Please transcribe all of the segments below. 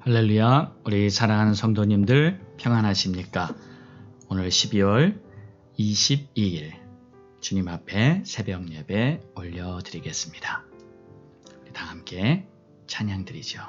할렐루야, 우리 사랑하는 성도님들 평안하십니까? 오늘 12월 22일 주님 앞에 새벽 예배 올려드리겠습니다. 우리 다 함께 찬양 드리죠.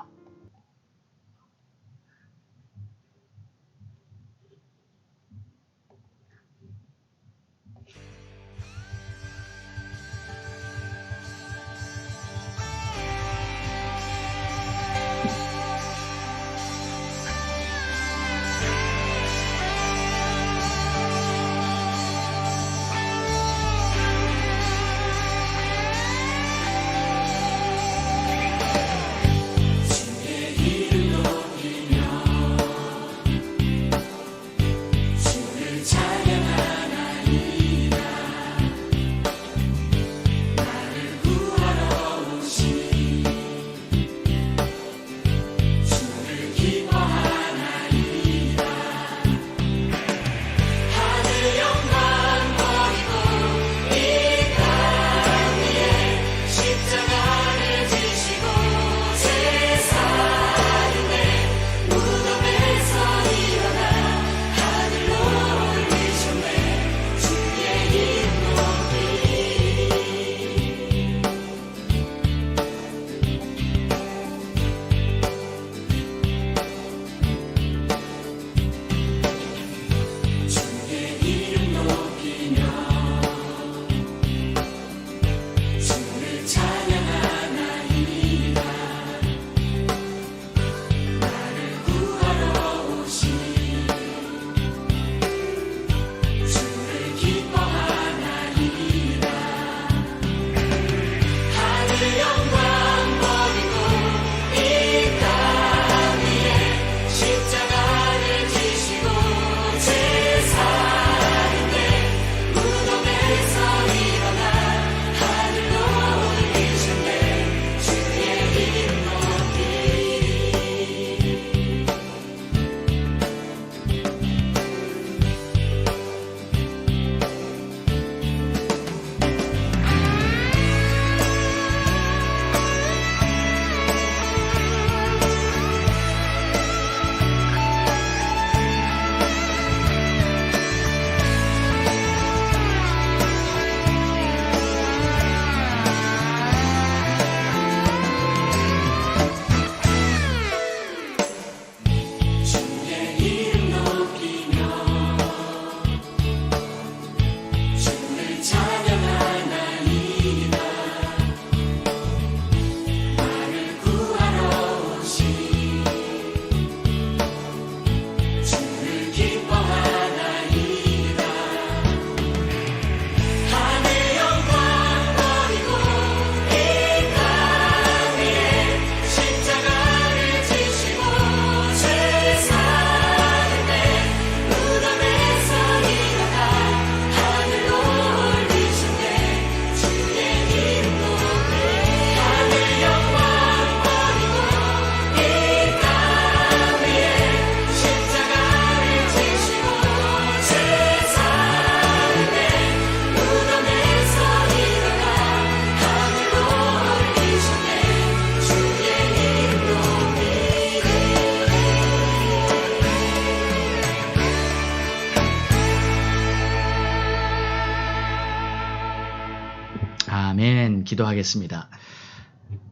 아멘. 기도하겠습니다.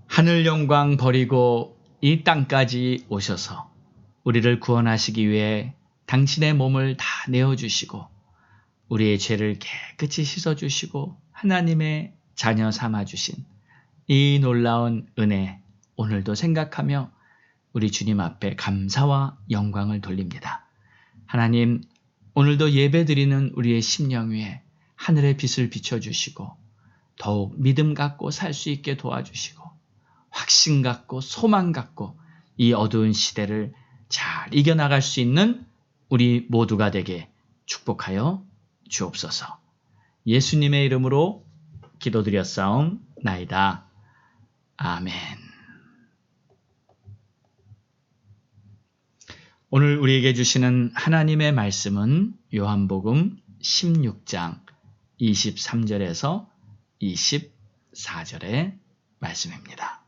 하늘 영광 버리고 이 땅까지 오셔서 우리를 구원하시기 위해 당신의 몸을 다 내어주시고 우리의 죄를 깨끗이 씻어주시고 하나님의 자녀 삼아주신 이 놀라운 은혜 오늘도 생각하며 우리 주님 앞에 감사와 영광을 돌립니다. 하나님, 오늘도 예배드리는 우리의 심령 위에 하늘의 빛을 비춰주시고 더욱 믿음 갖고 살 수 있게 도와주시고 확신 갖고 소망 갖고 이 어두운 시대를 잘 이겨나갈 수 있는 우리 모두가 되게 축복하여 주옵소서. 예수님의 이름으로 기도드렸사옵나이다. 아멘. 오늘 우리에게 주시는 하나님의 말씀은 요한복음 16장 23절에서 24절의 말씀입니다.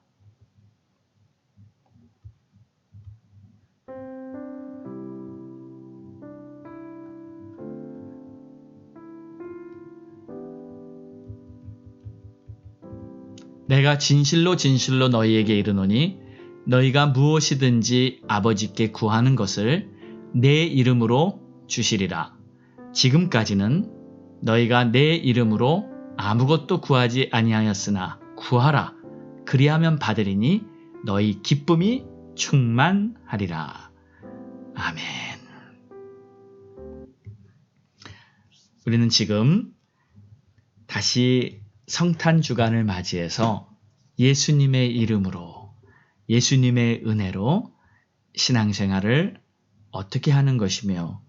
내가 진실로 진실로 너희에게 이르노니 너희가 무엇이든지 아버지께 구하는 것을 내 이름으로 주시리라. 지금까지는 너희가 내 이름으로 아무것도 구하지 아니하였으나 구하라. 그리하면 받으리니 너희 기쁨이 충만하리라. 아멘. 우리는 지금 다시 성탄 주간을 맞이해서 예수님의 이름으로, 예수님의 은혜로 신앙생활을 어떻게 하는 것이며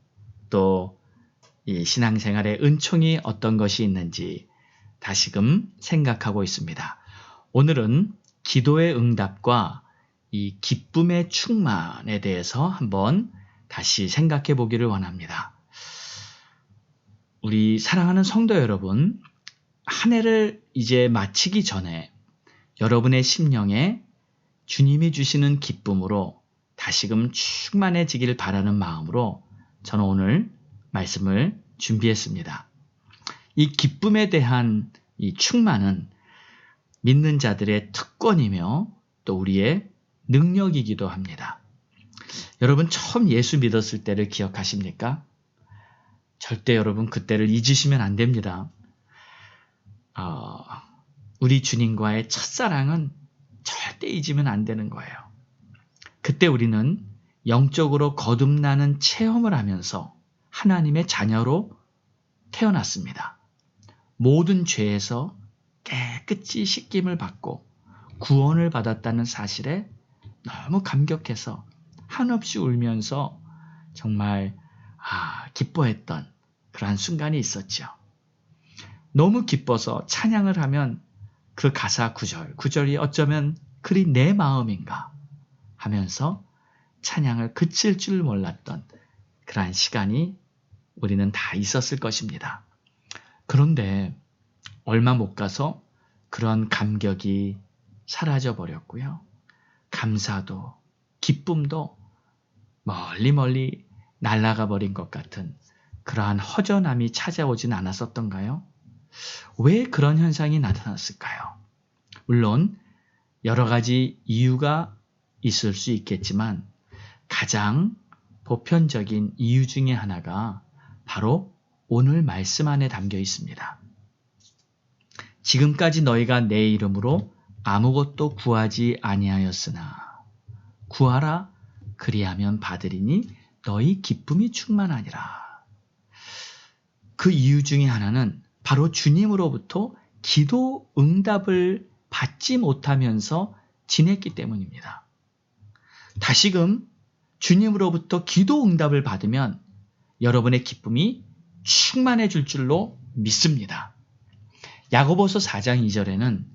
또 이 신앙생활의 은총이 어떤 것이 있는지 다시금 생각하고 있습니다. 오늘은 기도의 응답과 이 기쁨의 충만에 대해서 한번 다시 생각해 보기를 원합니다. 우리 사랑하는 성도 여러분, 한 해를 이제 마치기 전에 여러분의 심령에 주님이 주시는 기쁨으로 다시금 충만해지기를 바라는 마음으로 저는 오늘 말씀을 준비했습니다. 이 기쁨에 대한 이 충만은 믿는 자들의 특권이며 또 우리의 능력이기도 합니다. 여러분 처음 예수 믿었을 때를 기억하십니까? 절대 여러분 그때를 잊으시면 안 됩니다. 우리 주님과의 첫사랑은 절대 잊으면 안 되는 거예요. 그때 우리는 영적으로 거듭나는 체험을 하면서 하나님의 자녀로 태어났습니다. 모든 죄에서 깨끗이 씻김을 받고 구원을 받았다는 사실에 너무 감격해서 한없이 울면서 정말 기뻐했던 그러한 순간이 있었죠. 너무 기뻐서 찬양을 하면 그 가사 구절이 어쩌면 그리 내 마음인가 하면서 찬양을 그칠 줄 몰랐던 그러한 시간이 우리는 다 있었을 것입니다. 그런데 얼마 못 가서 그런 감격이 사라져 버렸고요. 감사도 기쁨도 멀리 날아가 버린 것 같은 그러한 허전함이 찾아오진 않았었던가요? 왜 그런 현상이 나타났을까요? 물론 여러 가지 이유가 있을 수 있겠지만 가장 보편적인 이유 중에 하나가 바로 오늘 말씀 안에 담겨 있습니다. 지금까지 너희가 내 이름으로 아무것도 구하지 아니하였으나 구하라 그리하면 받으리니 너희 기쁨이 충만하니라. 그 이유 중에 하나는 바로 주님으로부터 기도 응답을 받지 못하면서 지냈기 때문입니다. 다시금 주님으로부터 기도 응답을 받으면 여러분의 기쁨이 충만해질 줄로 믿습니다. 야고보서 4장 2절에는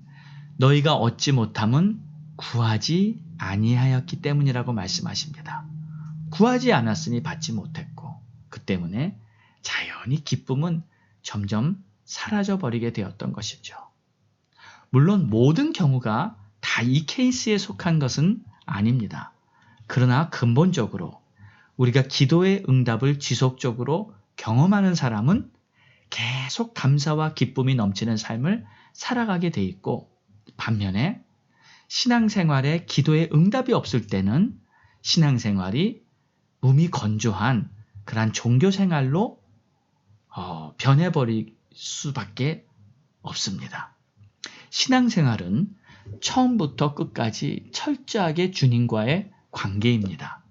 너희가 얻지 못함은 구하지 아니하였기 때문이라고 말씀하십니다. 구하지 않았으니 받지 못했고 그 때문에 자연히 기쁨은 점점 사라져버리게 되었던 것이죠. 물론 모든 경우가 다 이 케이스에 속한 것은 아닙니다. 그러나 근본적으로 우리가 기도의 응답을 지속적으로 경험하는 사람은 계속 감사와 기쁨이 넘치는 삶을 살아가게 돼 있고 반면에 신앙생활에 기도의 응답이 없을 때는 신앙생활이 몸이 건조한 그러한 종교생활로 변해버릴 수밖에 없습니다. 신앙생활은 처음부터 끝까지 철저하게 주님과의 관계입니다.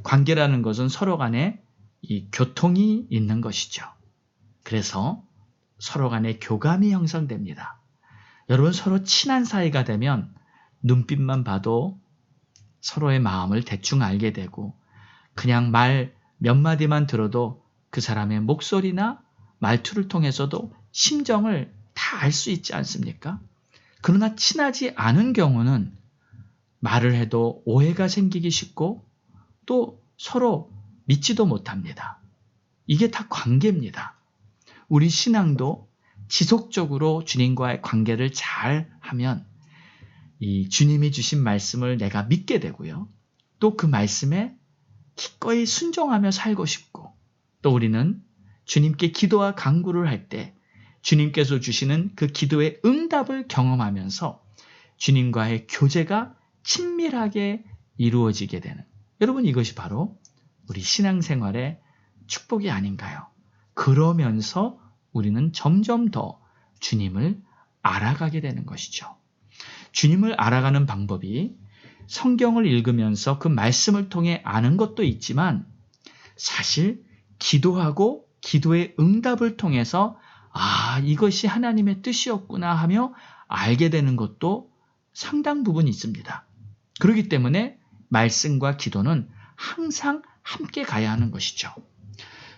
관계라는 것은 서로 간에 이 교통이 있는 것이죠. 그래서 서로 간에 교감이 형성됩니다. 여러분 서로 친한 사이가 되면 눈빛만 봐도 서로의 마음을 대충 알게 되고 그냥 말 몇 마디만 들어도 그 사람의 목소리나 말투를 통해서도 심정을 다 알 수 있지 않습니까? 그러나 친하지 않은 경우는 말을 해도 오해가 생기기 쉽고 또 서로 믿지도 못합니다. 이게 다 관계입니다. 우리 신앙도 지속적으로 주님과의 관계를 잘 하면 이 주님이 주신 말씀을 내가 믿게 되고요. 또 그 말씀에 기꺼이 순종하며 살고 싶고 또 우리는 주님께 기도와 간구를 할 때 주님께서 주시는 그 기도의 응답을 경험하면서 주님과의 교제가 친밀하게 이루어지게 되는, 여러분 이것이 바로 우리 신앙생활의 축복이 아닌가요? 그러면서 우리는 점점 더 주님을 알아가게 되는 것이죠. 주님을 알아가는 방법이 성경을 읽으면서 그 말씀을 통해 아는 것도 있지만 사실 기도하고 기도의 응답을 통해서 이것이 하나님의 뜻이었구나 하며 알게 되는 것도 상당 부분 있습니다. 그렇기 때문에 말씀과 기도는 항상 함께 가야 하는 것이죠.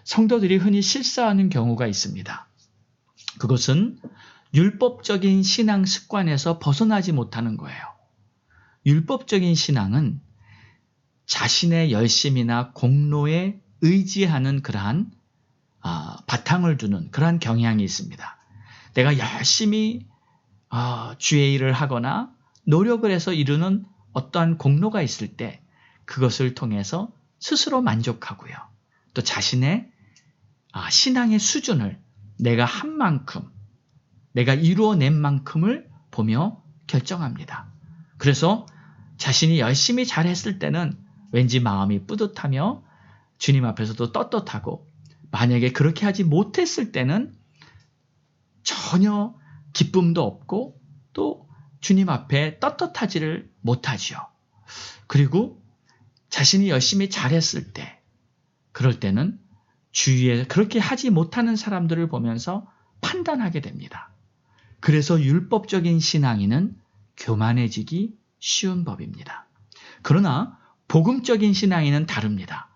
성도들이 흔히 실수하는 경우가 있습니다. 그것은 율법적인 신앙 습관에서 벗어나지 못하는 거예요. 율법적인 신앙은 자신의 열심이나 공로에 의지하는 그러한 바탕을 두는 그러한 경향이 있습니다. 내가 열심히 주의 일을 하거나 노력을 해서 이루는 어떠한 공로가 있을 때 그것을 통해서 스스로 만족하고요. 또 자신의 신앙의 수준을 내가 한 만큼, 내가 이루어낸 만큼을 보며 결정합니다. 그래서 자신이 열심히 잘했을 때는 왠지 마음이 뿌듯하며 주님 앞에서도 떳떳하고, 만약에 그렇게 하지 못했을 때는 전혀 기쁨도 없고 또 주님 앞에 떳떳하지를 못하지요. 그리고 자신이 열심히 잘했을 때, 그럴 때는 주위에 그렇게 하지 못하는 사람들을 보면서 판단하게 됩니다. 그래서 율법적인 신앙인은 교만해지기 쉬운 법입니다. 그러나 복음적인 신앙인은 다릅니다.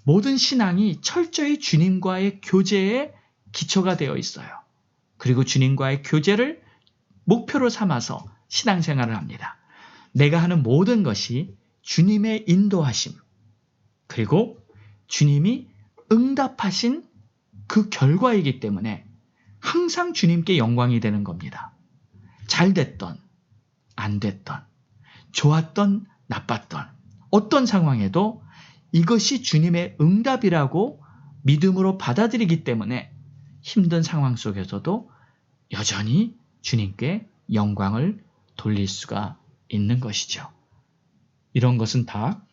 모든 신앙이 철저히 주님과의 교제에 기초가 되어 있어요. 그리고 주님과의 교제를 목표로 삼아서 신앙생활을 합니다. 내가 하는 모든 것이 주님의 인도하심, 그리고 주님이 응답하신 그 결과이기 때문에 항상 주님께 영광이 되는 겁니다. 잘 됐던, 안 됐던, 좋았던, 나빴던 어떤 상황에도 이것이 주님의 응답이라고 믿음으로 받아들이기 때문에 힘든 상황 속에서도 여전히 주님께 영광을 돌릴 수가 있는 것이죠. 이런 것은 다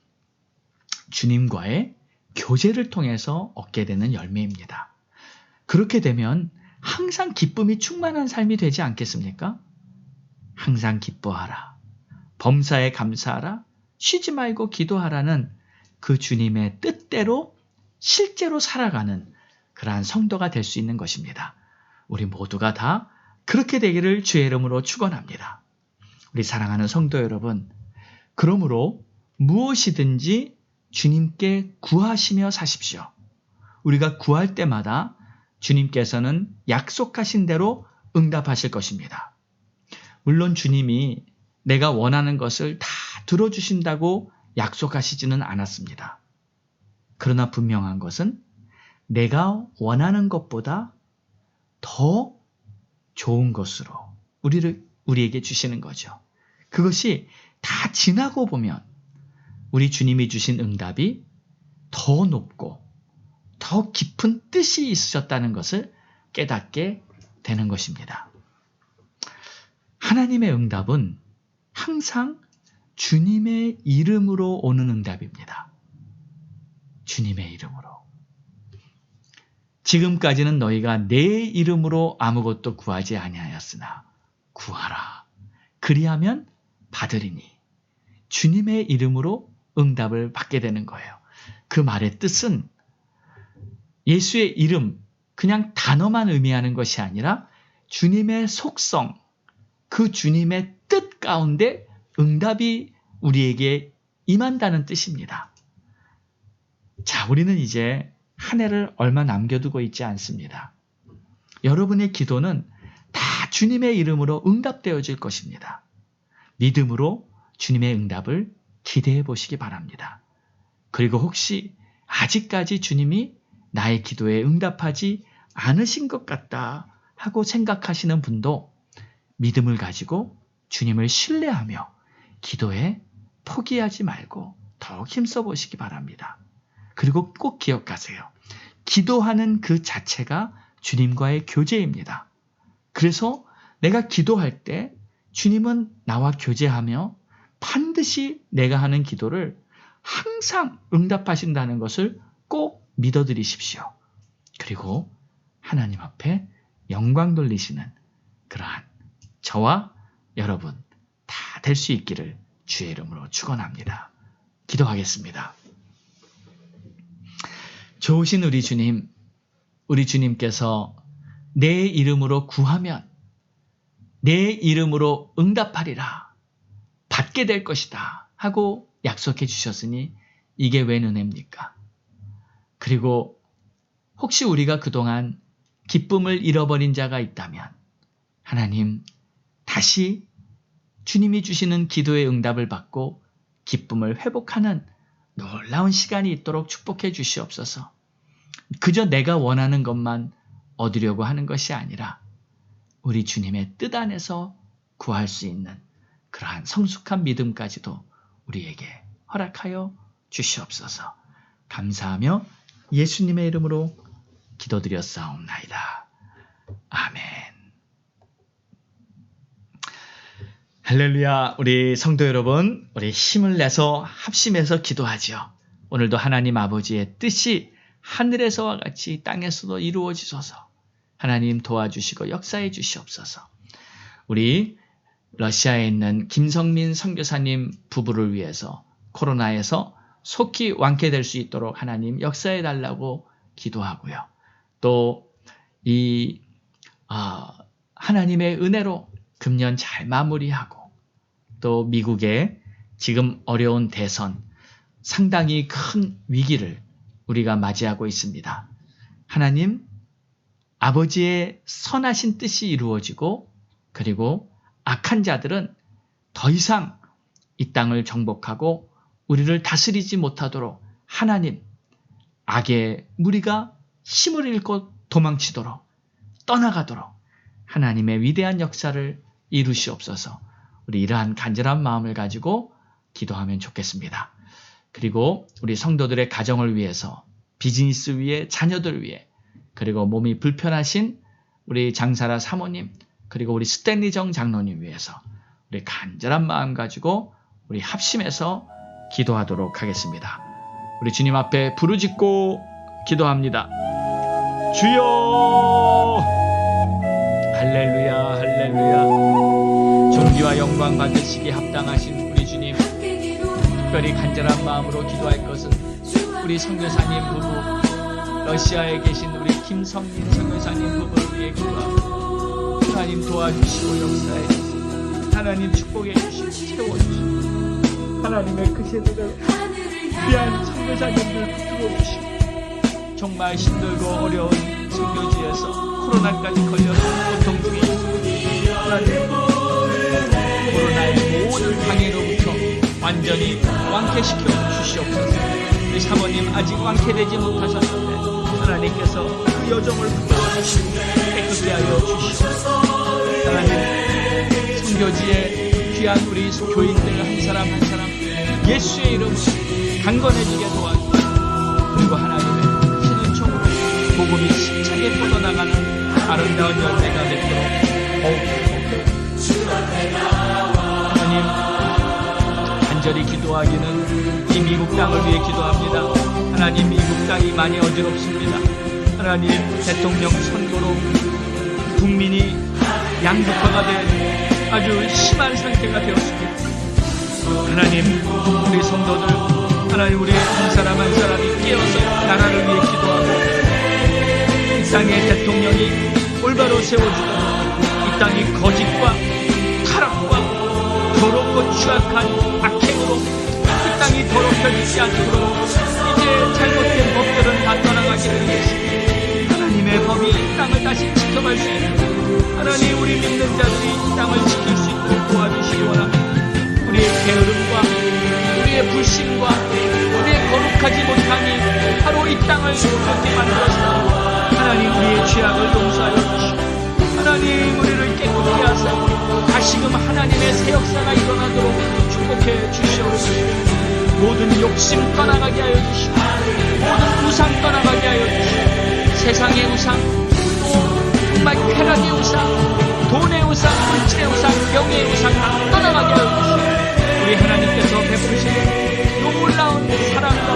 주님과의 교제를 통해서 얻게 되는 열매입니다. 그렇게 되면 항상 기쁨이 충만한 삶이 되지 않겠습니까? 항상 기뻐하라, 범사에 감사하라, 쉬지 말고 기도하라는 그 주님의 뜻대로 실제로 살아가는 그러한 성도가 될 수 있는 것입니다. 우리 모두가 다 그렇게 되기를 주의 이름으로 축원합니다. 우리 사랑하는 성도 여러분, 그러므로 무엇이든지 주님께 구하시며 사십시오. 우리가 구할 때마다 주님께서는 약속하신 대로 응답하실 것입니다. 물론 주님이 내가 원하는 것을 다 들어주신다고 약속하시지는 않았습니다. 그러나 분명한 것은 내가 원하는 것보다 더 좋은 것으로 우리에게 주시는 거죠. 그것이 다 지나고 보면 우리 주님이 주신 응답이 더 높고 더 깊은 뜻이 있으셨다는 것을 깨닫게 되는 것입니다. 하나님의 응답은 항상 주님의 이름으로 오는 응답입니다. 주님의 이름으로. 지금까지는 너희가 내 이름으로 아무것도 구하지 아니하였으나 구하라. 그리하면 받으리니. 주님의 이름으로 응답을 받게 되는 거예요. 그 말의 뜻은 예수의 이름, 그냥 단어만 의미하는 것이 아니라 주님의 속성, 그 주님의 뜻 가운데 응답이 우리에게 임한다는 뜻입니다. 자, 우리는 이제 한 해를 얼마 남겨두고 있지 않습니다. 여러분의 기도는 다 주님의 이름으로 응답되어질 것입니다. 믿음으로 주님의 응답을 기대해 보시기 바랍니다. 그리고 혹시 아직까지 주님이 나의 기도에 응답하지 않으신 것 같다 하고 생각하시는 분도 믿음을 가지고 주님을 신뢰하며 기도에 포기하지 말고 더욱 힘써 보시기 바랍니다. 그리고 꼭 기억하세요. 기도하는 그 자체가 주님과의 교제입니다. 그래서 내가 기도할 때 주님은 나와 교제하며 반드시 내가 하는 기도를 항상 응답하신다는 것을 꼭 믿어드리십시오. 그리고 하나님 앞에 영광 돌리시는 그러한 저와 여러분 다 될 수 있기를 주의 이름으로 축원합니다. 기도하겠습니다. 좋으신 우리 주님, 우리 주님께서 내 이름으로 구하면 내 이름으로 응답하리라, 받게 될 것이다 하고 약속해 주셨으니 이게 웬 은혜입니까? 그리고 혹시 우리가 그동안 기쁨을 잃어버린 자가 있다면 하나님 다시 주님이 주시는 기도의 응답을 받고 기쁨을 회복하는 놀라운 시간이 있도록 축복해 주시옵소서. 그저 내가 원하는 것만 얻으려고 하는 것이 아니라 우리 주님의 뜻 안에서 구할 수 있는 그러한 성숙한 믿음까지도 우리에게 허락하여 주시옵소서. 감사하며 예수님의 이름으로 기도드렸사옵나이다. 아멘. 할렐루야. 우리 성도 여러분, 우리 힘을 내서 합심해서 기도하지요. 오늘도 하나님 아버지의 뜻이 하늘에서와 같이 땅에서도 이루어지소서. 하나님 도와주시고 역사해 주시옵소서. 우리 러시아에 있는 김성민 선교사님 부부를 위해서 코로나에서 속히 완쾌될 수 있도록 하나님 역사해 달라고 기도하고요. 또 이 하나님의 은혜로 금년 잘 마무리하고 또 미국의 지금 어려운 대선, 상당히 큰 위기를 우리가 맞이하고 있습니다. 하나님, 아버지의 선하신 뜻이 이루어지고 그리고 악한 자들은 더 이상 이 땅을 정복하고 우리를 다스리지 못하도록 하나님, 악의 무리가 힘을 잃고 도망치도록 떠나가도록 하나님의 위대한 역사를 이루시옵소서. 우리 이러한 간절한 마음을 가지고 기도하면 좋겠습니다. 그리고 우리 성도들의 가정을 위해서, 비즈니스 위에, 자녀들 위해, 그리고 몸이 불편하신 우리 장사라 사모님, 그리고 우리 스탠리 정 장로님 위해서 우리 간절한 마음 가지고 우리 합심해서 기도하도록 하겠습니다. 우리 주님 앞에 부르짖고 기도합니다. 주여! 할렐루야, 할렐루야. 존귀와 영광 받으시기 합당하신 우리 주님, 특별히 간절한 마음으로 기도할 것은 우리 선교사님 부부, 러시아에 계신 우리 김성민 선교사님 부부를 위해 기도하고 하나님 도와주시고 역사해 주시고 하나님 축복해 주시고 채워주시고 하나님의 그 세대를 귀한 선교사님들 붙들어 주시고 정말 힘들고 어려운 선교지에서 코로나까지 걸려서 고통 중에 있습니다. 하나님 코로나의 모든 방해로부터 완전히 완쾌시켜 주시옵소서. 우리 사모님 아직 완쾌되지 못하셨는데 하나님께서 그 여정을 붙들어 주시고 깨끗게 하여 주시옵소서. 하나님 선교지에 귀한 우리 교인들 한 사람 한 사람 예수의 이름으로 강건해지게 도와주시고 그리고 하나님의 큰 은총으로 복음이 힘차게 뻗어나가는 아름다운 열매가 맺도록 하나님 간절히 기도하기는 이 미국 땅을 위해 기도합니다. 하나님 미국 땅이 많이 어지럽습니다. 하나님 대통령 선거로 국민이 양극화가 된 아주 심한 상태가 되었습니다. 하나님 우리 성도들 하나님 우리 한 사람 한 사람이 깨어서 나라를 위해 기도하고 이 땅의 대통령이 올바로 세워주도록 이 땅이 거짓과 타락과 더럽고 추악한 악행으로 이 땅이 더럽혀지지 않도록 이제 잘못된 법들은 다 떠나가기를 위해서 하나님의 법이 이 땅을 다시 지켜갈 수 있도록 하나님 우리 믿는 자들이 이 땅을 지킬 수 있도록 도와주시기 원합니다. 우리의 게으름과 우리의 불신과 우리의 거룩하지 못함이 바로 이 땅을 그렇게 만들었습니다. 하나님 우리의 죄악을 용서하여 주시고 하나님 우리를 깨끗게 하사 다시금 하나님의 새 역사가 일어나도록 축복해 주시옵소서. 모든 욕심 떠나가게 하여 주시고 모든 우상 떠나가게 하여 주시고 세상의 우상 또 정말 쾌락의 우상 돈의 우상 물질의 우상 명예의 우상 다 떠나가게 하여 주시고 우리 하나님께서 베푸시는 놀라운 사랑과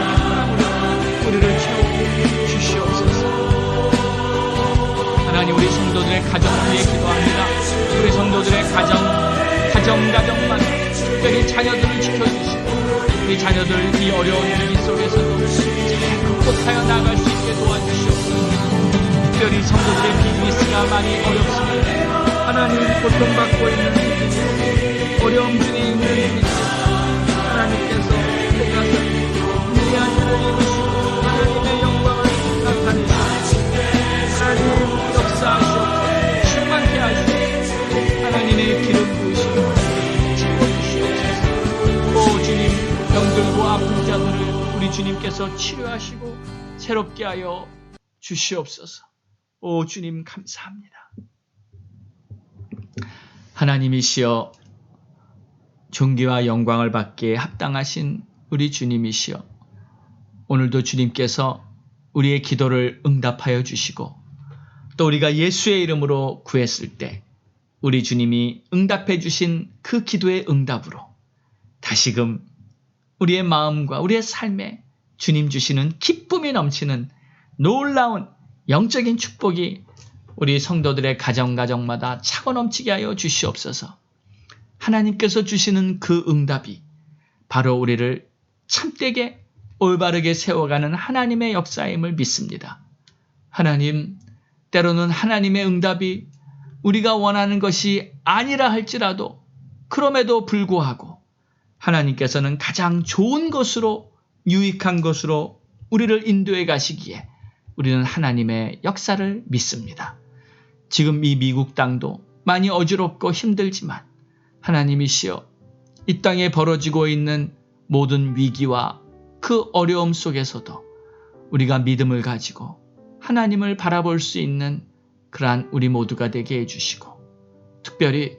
평강으로 우리를 채워 주시옵소서. 하나님, 우리 성도들의 가정을 위해 기도합니다. 우리 성도들의 가정마다 특별히 자녀들을 지켜주시고 우리 자녀들 이 어려운 위기 속에서도 잘 극복하여 나아갈 수 있게 도와주시옵소서. 특별히 성도들의 비즈니스가 많이 어렵습니다. 하나님, 고통받고 있는 분들, 어려움 중에 있는 분들, 하나님께서 내가서 위대한 일을 이루시고 하나님의 영광을 나타내시옵소서. 하나님 역사하시옵소서. 충만케 하시옵소서. 하나님의 기름 부으시고 채워주시옵소서. 오 주님, 병들고 아픈 자들을 우리 주님께서 치료하시고 새롭게 하여 주시옵소서. 오 주님, 감사합니다. 하나님이시여, 존귀와 영광을 받기에 합당하신 우리 주님이시여, 오늘도 주님께서 우리의 기도를 응답하여 주시고 또 우리가 예수의 이름으로 구했을 때 우리 주님이 응답해 주신 그 기도의 응답으로 다시금 우리의 마음과 우리의 삶에 주님 주시는 기쁨이 넘치는 놀라운 영적인 축복이 우리 성도들의 가정마다 차고 넘치게 하여 주시옵소서. 하나님께서 주시는 그 응답이 바로 우리를 참되게 올바르게 세워가는 하나님의 역사임을 믿습니다. 하나님, 때로는 하나님의 응답이 우리가 원하는 것이 아니라 할지라도 그럼에도 불구하고 하나님께서는 가장 좋은 것으로, 유익한 것으로 우리를 인도해 가시기에 우리는 하나님의 역사를 믿습니다. 지금 이 미국 땅도 많이 어지럽고 힘들지만 하나님이시여, 이 땅에 벌어지고 있는 모든 위기와 그 어려움 속에서도 우리가 믿음을 가지고 하나님을 바라볼 수 있는 그러한 우리 모두가 되게 해주시고, 특별히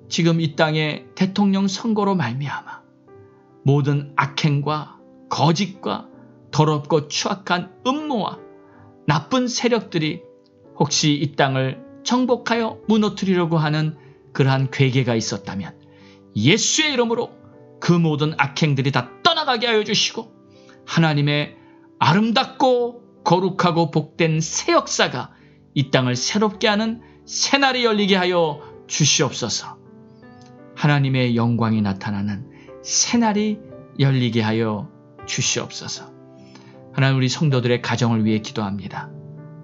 지금 이 땅의 대통령 선거로 말미암아 모든 악행과 거짓과 더럽고 추악한 음모와 나쁜 세력들이 혹시 이 땅을 정복하여 무너뜨리려고 하는 그러한 괴계가 있었다면 예수의 이름으로 그 모든 악행들이 다 떠나가게 하여 주시고 하나님의 아름답고 거룩하고 복된 새 역사가 이 땅을 새롭게 하는 새날이 열리게 하여 주시옵소서. 하나님의 영광이 나타나는 새날이 열리게 하여 주시옵소서. 하나님, 우리 성도들의 가정을 위해 기도합니다.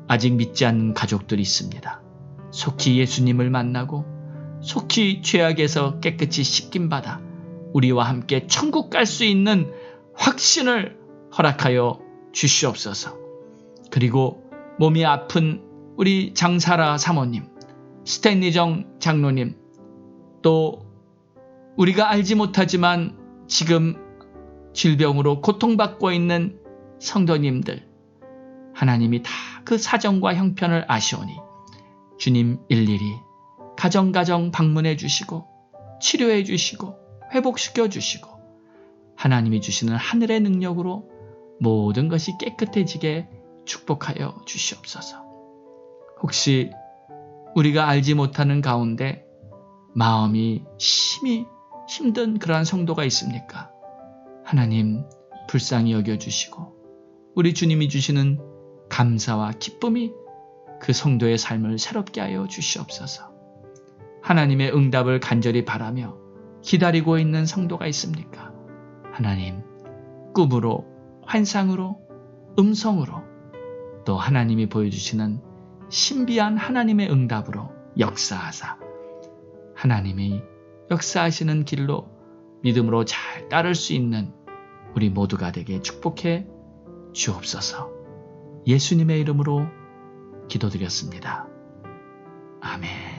아직 믿지 않는 가족들이 있습니다. 속히 예수님을 만나고 속히 죄악에서 깨끗이 씻김받아 우리와 함께 천국 갈 수 있는 확신을 허락하여 주시옵소서. 그리고 몸이 아픈 우리 장사라 사모님, 스탠리정 장로님, 또 우리가 알지 못하지만 지금 질병으로 고통받고 있는 성도님들, 하나님이 다 그 사정과 형편을 아시오니 주님 일일이 가정 방문해 주시고 치료해 주시고 회복시켜 주시고 하나님이 주시는 하늘의 능력으로 모든 것이 깨끗해지게 축복하여 주시옵소서. 혹시 우리가 알지 못하는 가운데 마음이 심히 힘든 그러한 성도가 있습니까? 하나님 불쌍히 여겨주시고 우리 주님이 주시는 감사와 기쁨이 그 성도의 삶을 새롭게 하여 주시옵소서. 하나님의 응답을 간절히 바라며 기다리고 있는 성도가 있습니까? 하나님, 꿈으로, 환상으로, 음성으로 또 하나님이 보여주시는 신비한 하나님의 응답으로 역사하사 하나님이 역사하시는 길로 믿음으로 잘 따를 수 있는 우리 모두가 되게 축복해 주옵소서. 예수님의 이름으로 기도드렸습니다. 아멘.